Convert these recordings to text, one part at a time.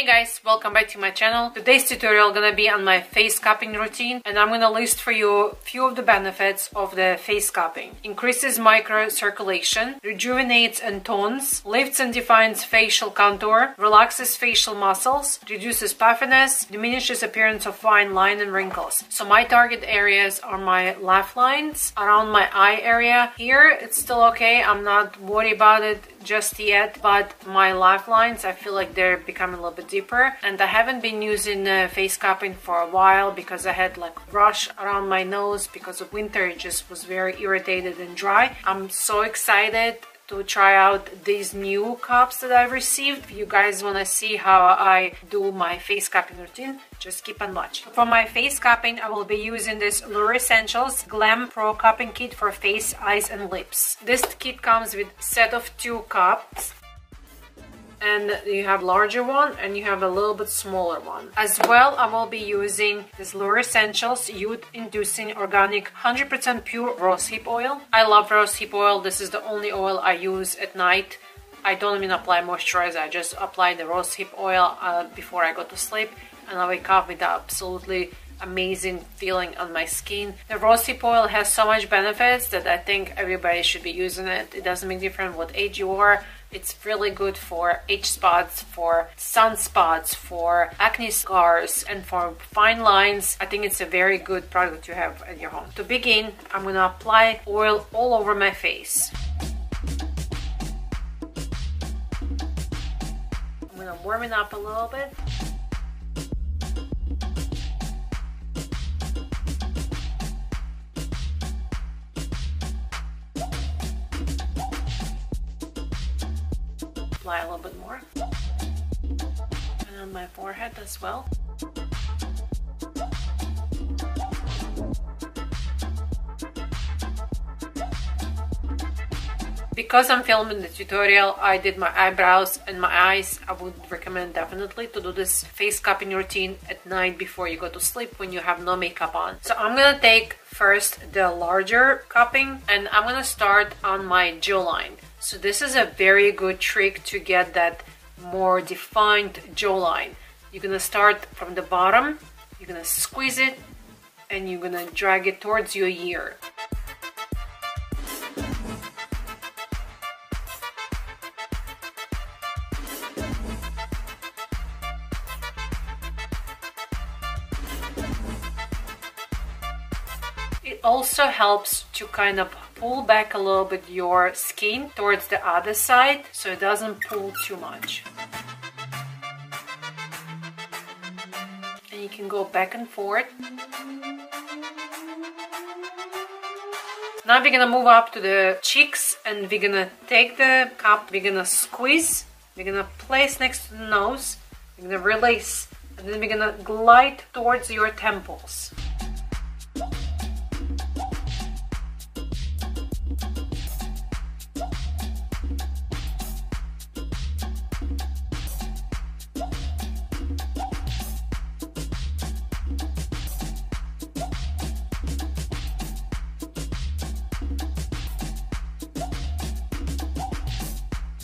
guys, welcome back to my channel. Today's tutorial gonna be on my face cupping routine, and I'm gonna list for you a few of the benefits of the face cupping. Increases microcirculation, rejuvenates and tones, lifts and defines facial contour, relaxes facial muscles, reduces puffiness, diminishes appearance of fine line and wrinkles. So my target areas are my laugh lines, around my eye area. Here it's still okay, I'm not worried about it just yet, but my laugh lines, I feel like they're becoming a little bit deeper, and I haven't been using face cupping for a while because I had like rush around my nose because of winter. It just was very irritated and dry. I'm so excited to try out these new cups that I've received. If you guys want to see how I do my face cupping routine, just keep on watching. For my face cupping, I will be using this Lure Essentials Glam Pro Cupping Kit for face, eyes and lips. This kit comes with a set of 2 cups, and you have larger one and you have a little bit smaller one. As well, I will be using this Lure Essentials Youth Inducing Organic 100% Pure Rosehip Oil. I love rosehip oil. This is the only oil I use at night. I don't even apply moisturizer, I just apply the rosehip oil before I go to sleep, and I wake up with that absolutely amazing feeling on my skin. The rosehip oil has so much benefits that I think everybody should be using it. It doesn't make difference what age you are. It's really good for age spots, for sunspots, for acne scars, and for fine lines. I think it's a very good product to have at your home. To begin, I'm gonna apply oil all over my face. I'm gonna warm it up a little bit. Apply a little bit more, and on my forehead as well. Because I'm filming the tutorial, I did my eyebrows and my eyes. I would recommend definitely to do this face cupping routine at night before you go to sleep when you have no makeup on. So I'm gonna take first the larger cupping, and I'm gonna start on my jawline. So this is a very good trick to get that more defined jawline. You're gonna start from the bottom, you're gonna squeeze it, and you're gonna drag it towards your ear. It also helps to kind of pull back a little bit your skin towards the other side so it doesn't pull too much. And you can go back and forth. Now we're gonna move up to the cheeks, and we're gonna take the cup, we're gonna squeeze, we're gonna place next to the nose, we're gonna release, and then we're gonna glide towards your temples.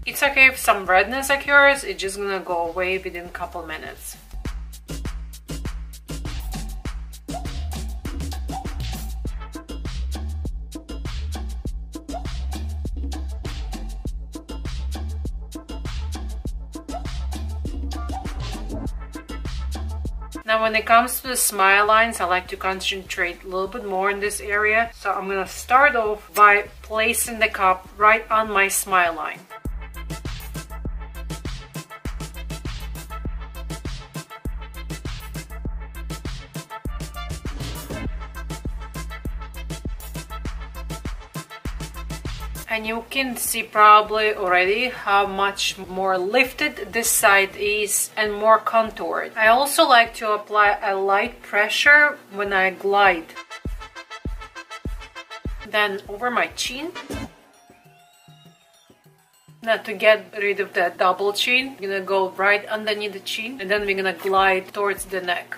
It's okay if some redness occurs, it's just gonna go away within a couple minutes. Now when it comes to the smile lines, I like to concentrate a little bit more in this area. So I'm gonna start off by placing the cup right on my smile line. And you can see probably already how much more lifted this side is and more contoured. I also like to apply a light pressure when I glide. Then over my chin. Now to get rid of that double chin, I'm gonna go right underneath the chin, and then we're gonna glide towards the neck.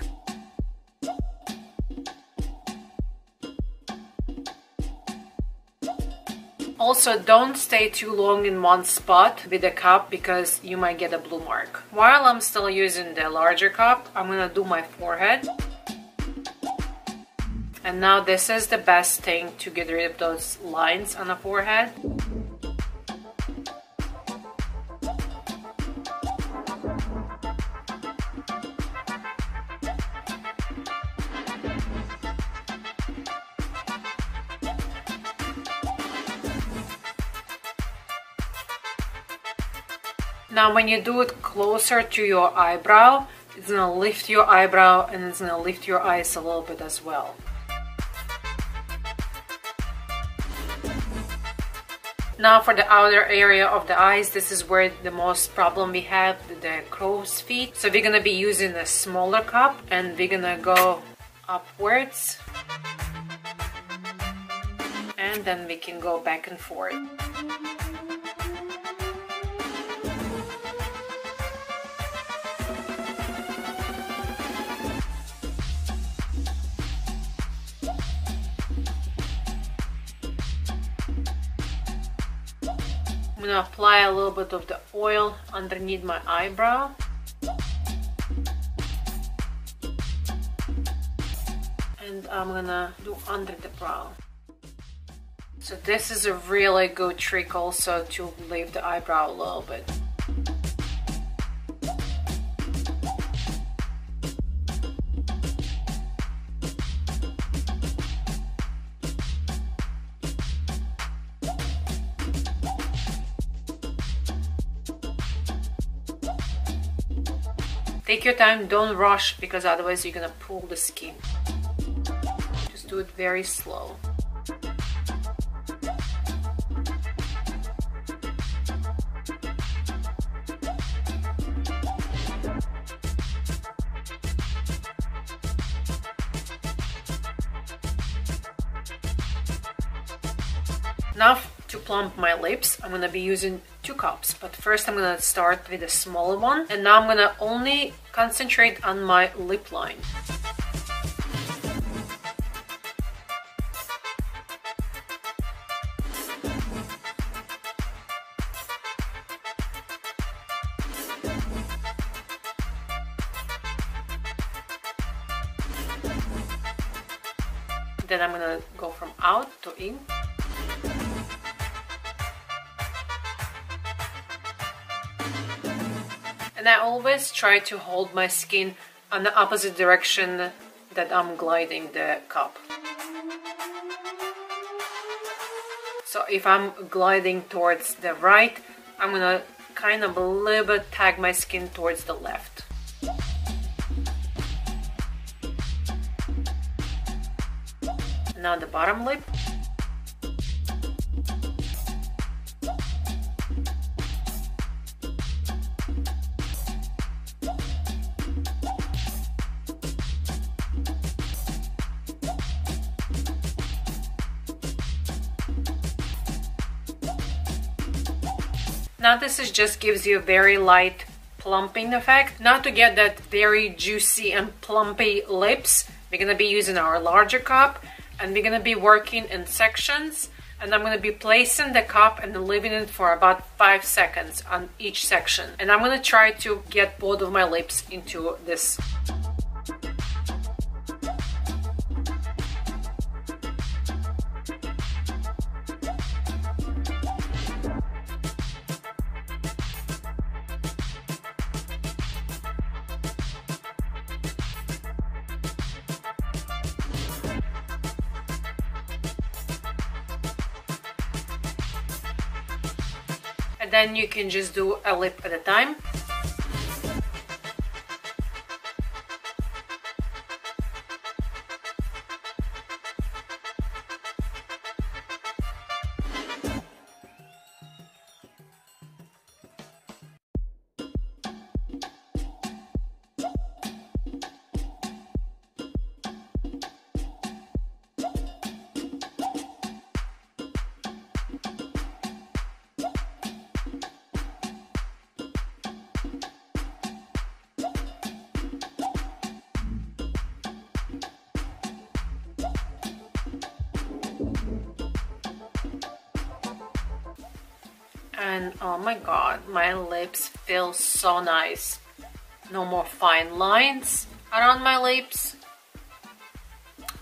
Also, don't stay too long in one spot with the cup because you might get a blue mark. While I'm still using the larger cup, I'm gonna do my forehead. And now this is the best thing to get rid of those lines on the forehead. Now when you do it closer to your eyebrow, it's gonna lift your eyebrow and it's gonna lift your eyes a little bit as well. Now for the outer area of the eyes, this is where the most problem we have, the crow's feet. So we're gonna be using a smaller cup and we're gonna go upwards. And then we can go back and forth. I'm gonna apply a little bit of the oil underneath my eyebrow. And I'm gonna do under the brow. So this is a really good trick also to lift the eyebrow a little bit. Take your time, don't rush, because otherwise you're gonna pull the skin. Just do it very slow. Now to plump my lips, I'm gonna be using 2 cups, but first I'm gonna start with a smaller one, and now I'm gonna only concentrate on my lip line. Then I'm gonna go from out to in. And I always try to hold my skin on the opposite direction that I'm gliding the cup. So if I'm gliding towards the right, I'm gonna kind of a little bit tag my skin towards the left. Now the bottom lip. Now this is just gives you a very light plumping effect. Now to get that very juicy and plumpy lips, we're gonna be using our larger cup and we're gonna be working in sections, and I'm gonna be placing the cup and leaving it for about 5 seconds on each section. And I'm gonna try to get both of my lips into this. And then you can just do a lip at a time. And oh my god, my lips feel so nice. No more fine lines around my lips.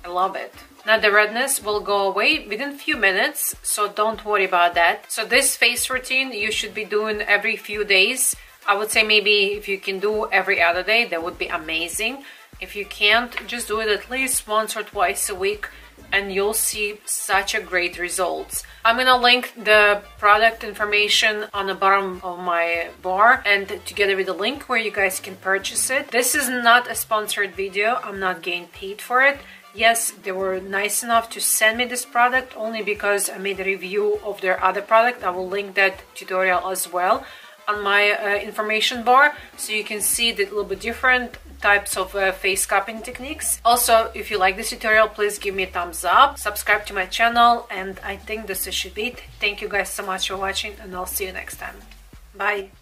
I love it. Now the redness will go away within a few minutes, so don't worry about that. So this face routine you should be doing every few days. I would say maybe if you can do every other day, that would be amazing. If you can't, just do it at least once or twice a week and you'll see such a great results. I'm gonna link the product information on the bottom of my bar and together with the link where you guys can purchase it. This is not a sponsored video. I'm not getting paid for it. Yes, they were nice enough to send me this product only because I made a review of their other product. I will link that tutorial as well on my information bar, so you can see the little bit different types of face cupping techniques. Also, if you like this tutorial, please give me a thumbs up, subscribe to my channel, and I think this should be it. Thank you guys so much for watching, and I'll see you next time. Bye!